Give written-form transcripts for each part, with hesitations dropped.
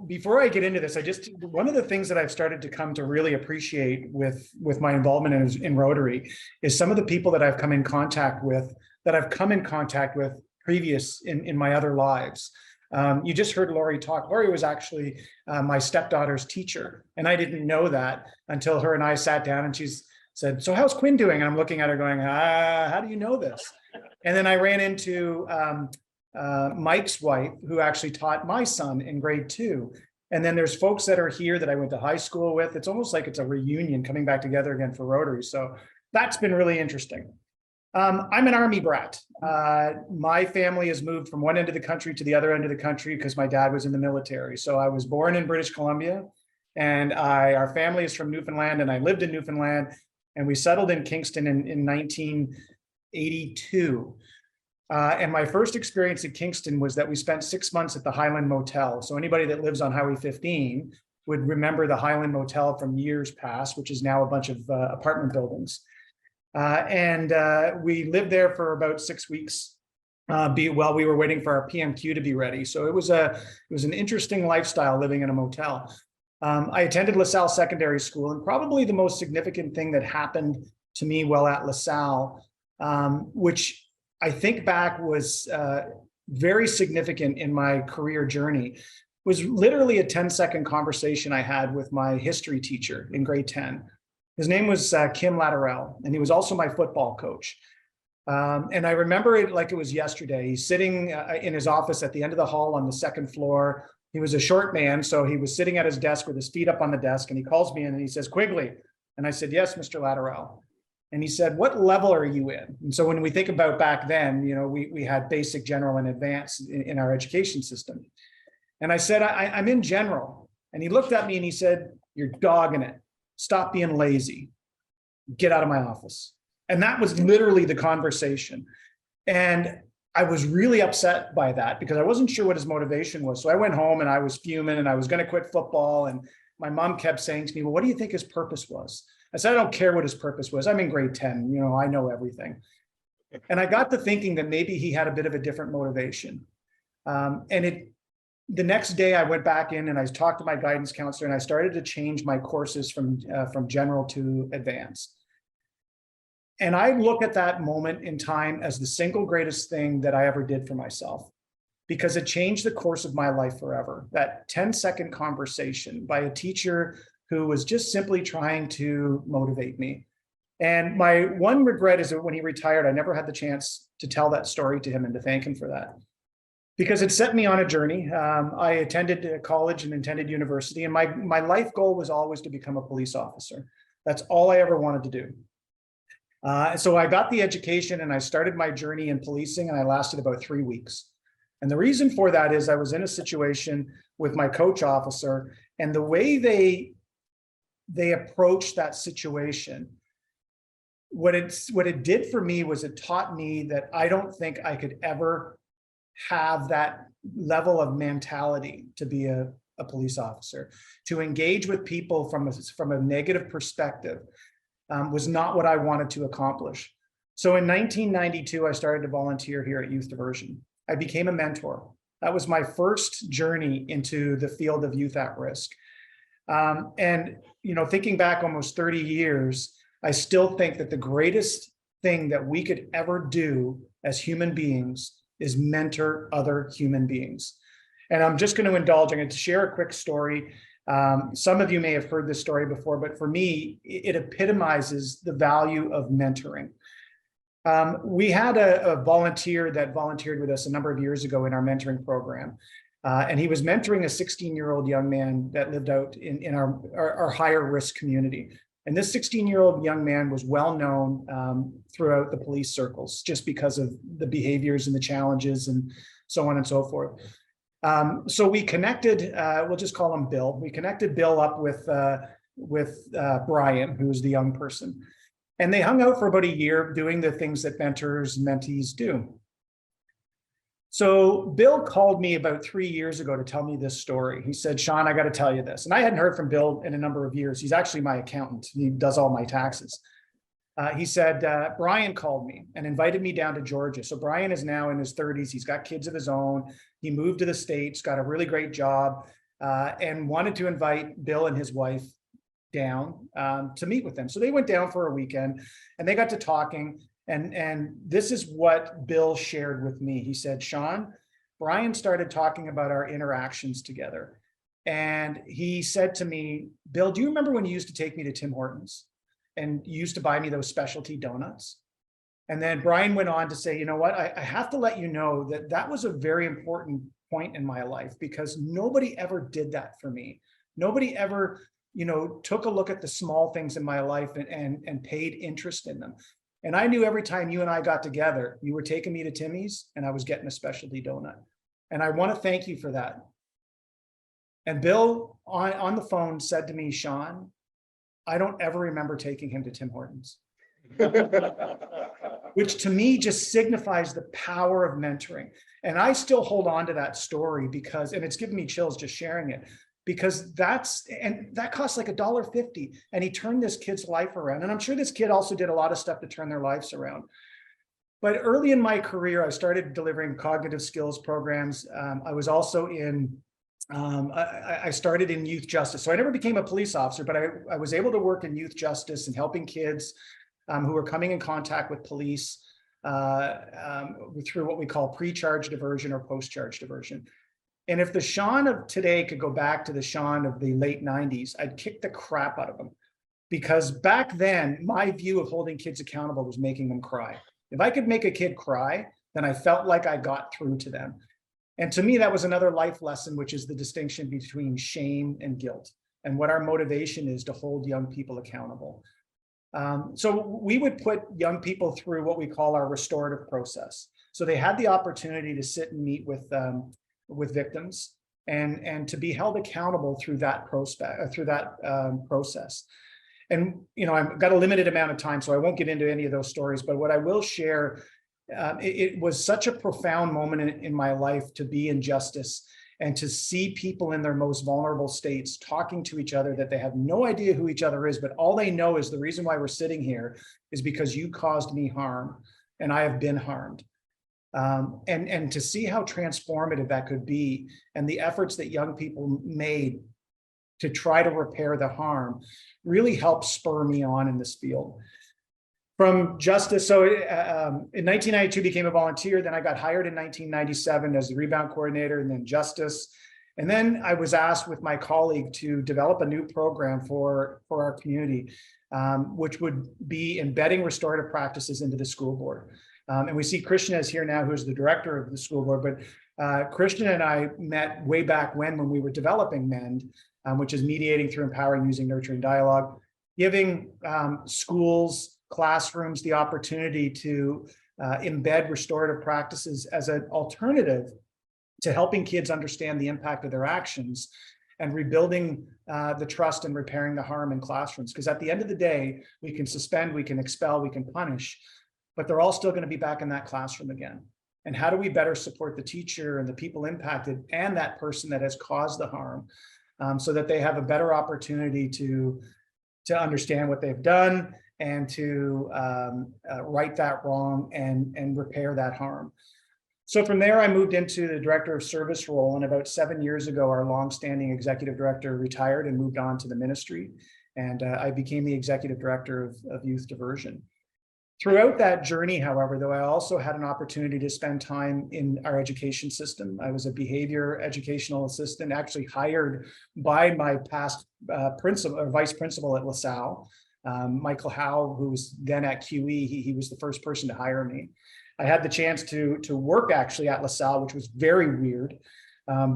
before I get into this, one of the things that I've started to come to really appreciate with my involvement in Rotary is some of the people that I've come in contact with, previous in my other lives. You just heard Lori talk. Lori was actually my stepdaughter's teacher, and I didn't know that until her and I sat down, and she's said, "So how's Quinn doing?" And I'm looking at her going, how do you know this? And then I ran into Mike's wife, who actually taught my son in grade 2. And then there's folks that are here that I went to high school with. It's almost like it's a reunion coming back together again for Rotary. So that's been really interesting. I'm an Army brat. My family has moved from one end of the country to the other end of the country because my dad was in the military. So I was born in British Columbia, and our family is from Newfoundland, and I lived in Newfoundland, and we settled in Kingston in 1982. And my first experience in Kingston was that we spent 6 months at the Highland Motel. So anybody that lives on Highway 15 would remember the Highland Motel from years past, which is now a bunch of apartment buildings. And we lived there for about 6 weeks while we were waiting for our PMQ to be ready. So it was an interesting lifestyle living in a motel. I attended LaSalle Secondary School, and probably the most significant thing that happened to me while at LaSalle, which I think back was very significant in my career journey, was literally a 10-second conversation I had with my history teacher in grade 10. His name was Kim Latterell, and he was also my football coach. And I remember it like it was yesterday. He's sitting in his office at the end of the hall on the second floor. He was a short man, so he was sitting at his desk with his feet up on the desk, and he calls me in and he says, "Quigley." And I said, "Yes, Mr. Latterell." And he said, "What level are you in?" And so when we think about back then, we had basic, general, and advanced in our education system. And I said, I'm in general. And he looked at me and he said, "You're dogging it. Stop being lazy. Get out of my office." And that was literally the conversation. And I was really upset by that because I wasn't sure what his motivation was. So I went home and I was fuming, and I was going to quit football. And my mom kept saying to me, "Well, what do you think his purpose was?" I said, "I don't care what his purpose was. I'm in grade 10. I know everything." And I got to thinking that maybe he had a bit of a different motivation. The next day I went back in and I talked to my guidance counselor, and I started to change my courses from general to advanced. And I look at that moment in time as the single greatest thing that I ever did for myself, because it changed the course of my life forever. That 10-second conversation by a teacher who was just simply trying to motivate me. And my one regret is that when he retired, I never had the chance to tell that story to him and to thank him for that, because it set me on a journey. I attended college and attended university, and my life goal was always to become a police officer. That's all I ever wanted to do. So I got the education and I started my journey in policing, and I lasted about 3 weeks. And the reason for that is I was in a situation with my coach officer, and the way they approached that situation, what it did for me was it taught me that I don't think I could ever have that level of mentality to be a police officer. To engage with people from a negative perspective was not what I wanted to accomplish. So in 1992, I started to volunteer here at Youth Diversion. I became a mentor. That was my first journey into the field of youth at risk. And thinking back almost 30 years, I still think that the greatest thing that we could ever do as human beings is mentor other human beings. And I'm just going to indulge. I'm going to share a quick story. Some of you may have heard this story before, but for me, it epitomizes the value of mentoring. We had a volunteer that volunteered with us a number of years ago in our mentoring program. And he was mentoring a 16-year-old young man that lived out in our higher risk community. And this 16-year-old young man was well known throughout the police circles just because of the behaviors and the challenges and so on and so forth. So we connected, we'll just call him Bill. We connected Bill up with Brian, who was the young person. And they hung out for about a year doing the things that mentors and mentees do. So Bill called me about 3 years ago to tell me this story. He said, "Shawn, I got to tell you this." And I hadn't heard from Bill in a number of years. He's actually my accountant. He does all my taxes. He said, "Brian called me and invited me down to Georgia." So Brian is now in his 30s. He's got kids of his own. He moved to the States, got a really great job. and wanted to invite Bill and his wife down to meet with them. So they went down for a weekend and they got to talking. And this is what Bill shared with me. He said, Shawn, Brian started talking about our interactions together. And he said to me, Bill, do you remember when you used to take me to Tim Hortons and you used to buy me those specialty donuts? And then Brian went on to say, you know what, I have to let you know that that was a very important point in my life, because nobody ever did that for me. Nobody ever, took a look at the small things in my life and paid interest in them. And I knew every time you and I got together, you were taking me to Timmy's and I was getting a specialty donut. And I want to thank you for that. And Bill on the phone said to me, Shawn, I don't ever remember taking him to Tim Hortons. Which to me just signifies the power of mentoring. And I still hold on to that story because, and it's given me chills just sharing it, because that costs like $1.50. And he turned this kid's life around. And I'm sure this kid also did a lot of stuff to turn their lives around. But early in my career, I started delivering cognitive skills programs. I was also I started in youth justice. So I never became a police officer, but I was able to work in youth justice and helping kids who were coming in contact with police through what we call pre-charge diversion or post-charge diversion. And if the Shawn of today could go back to the Shawn of the late 90s, I'd kick the crap out of him. Because back then, my view of holding kids accountable was making them cry. If I could make a kid cry, then I felt like I got through to them. And to me, that was another life lesson, which is the distinction between shame and guilt, and what our motivation is to hold young people accountable. So we would put young people through what we call our restorative process. So they had the opportunity to sit and meet with victims and to be held accountable through that process. And I've got a limited amount of time, so I won't get into any of those stories. But what I will share, it was such a profound moment in my life to be in justice and to see people in their most vulnerable states talking to each other that they have no idea who each other is, but all they know is the reason why we're sitting here is because you caused me harm and I have been harmed. And to see how transformative that could be and the efforts that young people made to try to repair the harm really helped spur me on in this field. From justice, so in 1992 became a volunteer, then I got hired in 1997 as the rebound coordinator, and then justice. And then I was asked with my colleague to develop a new program for our community, which would be embedding restorative practices into the school board. And we see Christian is here now, who's the director of the school board, but Christian and I met way back when we were developing MEND, which is mediating through empowering using nurturing dialogue, giving schools, classrooms the opportunity to embed restorative practices as an alternative to helping kids understand the impact of their actions and rebuilding the trust and repairing the harm in classrooms. Because at the end of the day, we can suspend, we can expel, we can punish, but they're all still going to be back in that classroom again. And how do we better support the teacher and the people impacted and that person that has caused the harm so that they have a better opportunity to understand what they've done and to right that wrong and repair that harm. So from there, I moved into the director of service role. And about 7 years ago, our longstanding executive director retired and moved on to the ministry. And I became the executive director of Youth Diversion. Throughout that journey, however, though, I also had an opportunity to spend time in our education system. I was a behavior educational assistant, actually hired by my past principal or vice principal at LaSalle. Michael Howe, who was then at QE, he was the first person to hire me. I had the chance to work actually at LaSalle, which was very weird,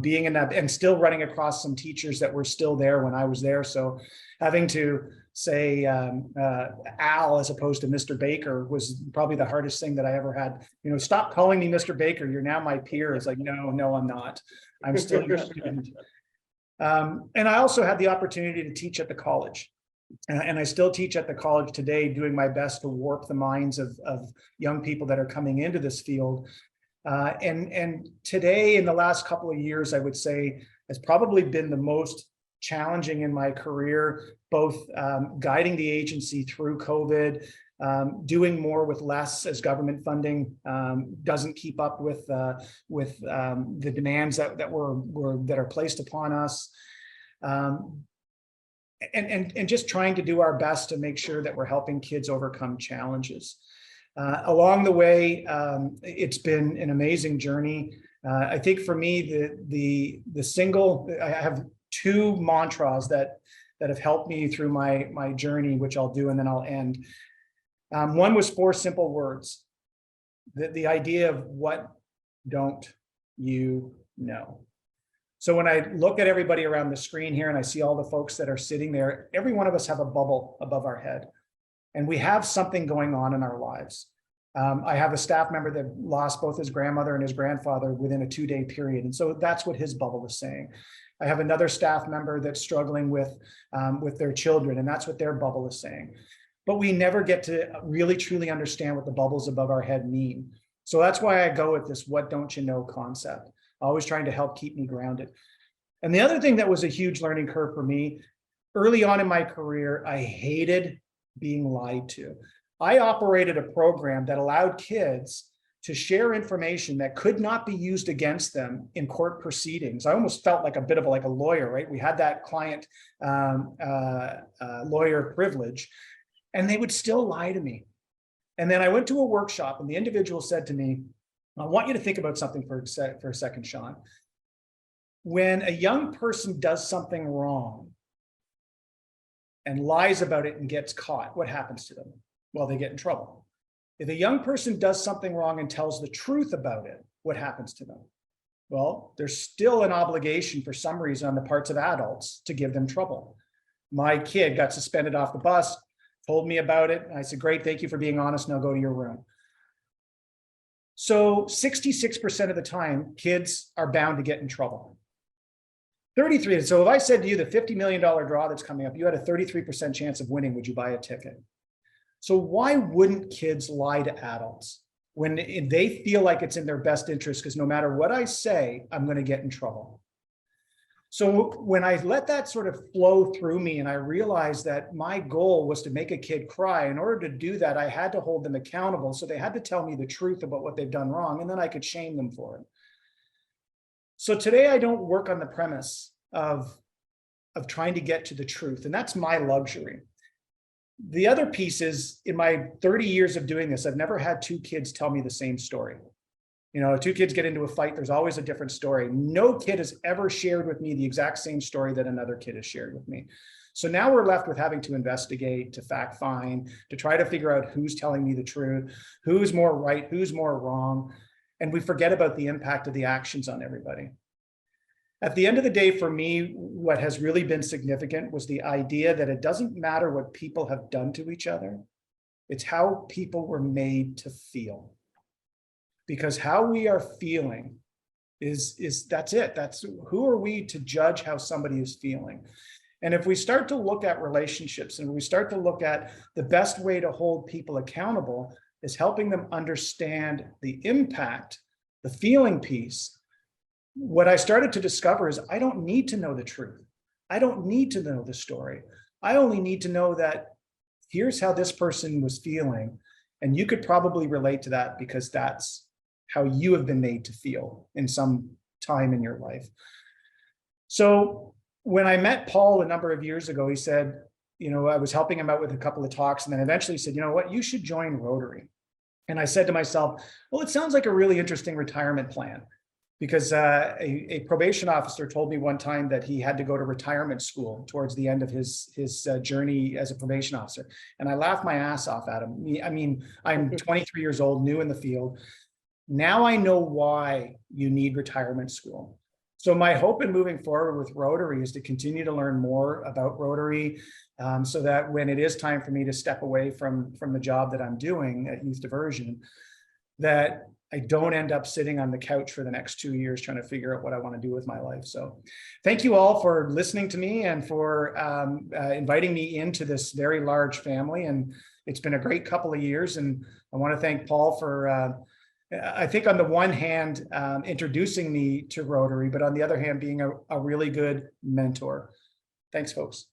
being in that and still running across some teachers that were still there when I was there. So having to say Al as opposed to Mr. Baker was probably the hardest thing that I ever had. Stop calling me Mr. Baker. You're now my peer. It's like, no, I'm not. I'm still your student. And I also had the opportunity to teach at the college. And I still teach at the college today, doing my best to warp the minds of young people that are coming into this field. And today, in the last couple of years, I would say has probably been the most challenging in my career, both guiding the agency through COVID, doing more with less as government funding doesn't keep up with the demands that are placed upon us. And just trying to do our best to make sure that we're helping kids overcome challenges. Along the way, it's been an amazing journey. I think for me, I have two mantras that have helped me through my journey, which I'll do and then I'll end. One was 4 simple words. The idea of what don't you know? So when I look at everybody around the screen here and I see all the folks that are sitting there, every one of us have a bubble above our head. And we have something going on in our lives. I have a staff member that lost both his grandmother and his grandfather within a 2-day period. And so that's what his bubble is saying. I have another staff member that's struggling with their children, and that's what their bubble is saying. But we never get to really truly understand what the bubbles above our head mean. So that's why I go with this what don't you know concept, always trying to help keep me grounded. And the other thing that was a huge learning curve for me, early on in my career, I hated being lied to. I operated a program that allowed kids to share information that could not be used against them in court proceedings. I almost felt like a bit of like a lawyer, right? We had that client lawyer privilege, and they would still lie to me. And then I went to a workshop and the individual said to me, I want you to think about something for a second, Shawn. When a young person does something wrong and lies about it and gets caught, what happens to them? Well, they get in trouble. If a young person does something wrong and tells the truth about it, what happens to them? Well, there's still an obligation for some reason on the parts of adults to give them trouble. My kid got suspended off the bus, told me about it. And I said, great, thank you for being honest. Now go to your room. So 66% of the time, kids are bound to get in trouble. 33. So if I said to you the $50 million draw that's coming up, you had a 33% chance of winning, would you buy a ticket? So why wouldn't kids lie to adults when they feel like it's in their best interest? Because no matter what I say, I'm going to get in trouble. So when I let that sort of flow through me and I realized that my goal was to make a kid cry, in order to do that, I had to hold them accountable. So they had to tell me the truth about what they've done wrong, and then I could shame them for it. So today I don't work on the premise of trying to get to the truth, and that's my luxury. The other piece is, in my 30 years of doing this, I've never had 2 kids tell me the same story. You know, 2 kids get into a fight, there's always a different story. No kid has ever shared with me the exact same story that another kid has shared with me. So now we're left with having to investigate, to fact find, to try to figure out who's telling me the truth, who's more right, who's more wrong. And we forget about the impact of the actions on everybody. At the end of the day, for me, what has really been significant was the idea that it doesn't matter what people have done to each other. It's how people were made to feel. Because how we are feeling that's it. That's who are we to judge how somebody is feeling. And if we start to look at relationships and we start to look at the best way to hold people accountable is helping them understand the impact, the feeling piece. What I started to discover is I don't need to know the truth. I don't need to know the story. I only need to know that here's how this person was feeling. And you could probably relate to that because that's how you have been made to feel in some time in your life. So when I met Paul a number of years ago, he said, you know, I was helping him out with a couple of talks and then eventually said, you know what, you should join Rotary. And I said to myself, well, it sounds like a really interesting retirement plan. Because a probation officer told me one time that he had to go to retirement school towards the end of his journey as a probation officer. And I laughed my ass off at him. I mean, I'm 23 years old, new in the field. Now I know why you need retirement school. So my hope in moving forward with Rotary is to continue to learn more about Rotary so that when it is time for me to step away from the job that I'm doing at Youth Diversion, that I don't end up sitting on the couch for the next 2 years trying to figure out what I want to do with my life. So thank you all for listening to me and for inviting me into this very large family. And it's been a great couple of years. And I want to thank Paul for, I think on the one hand, introducing me to Rotary, but on the other hand, being a really good mentor. Thanks, folks.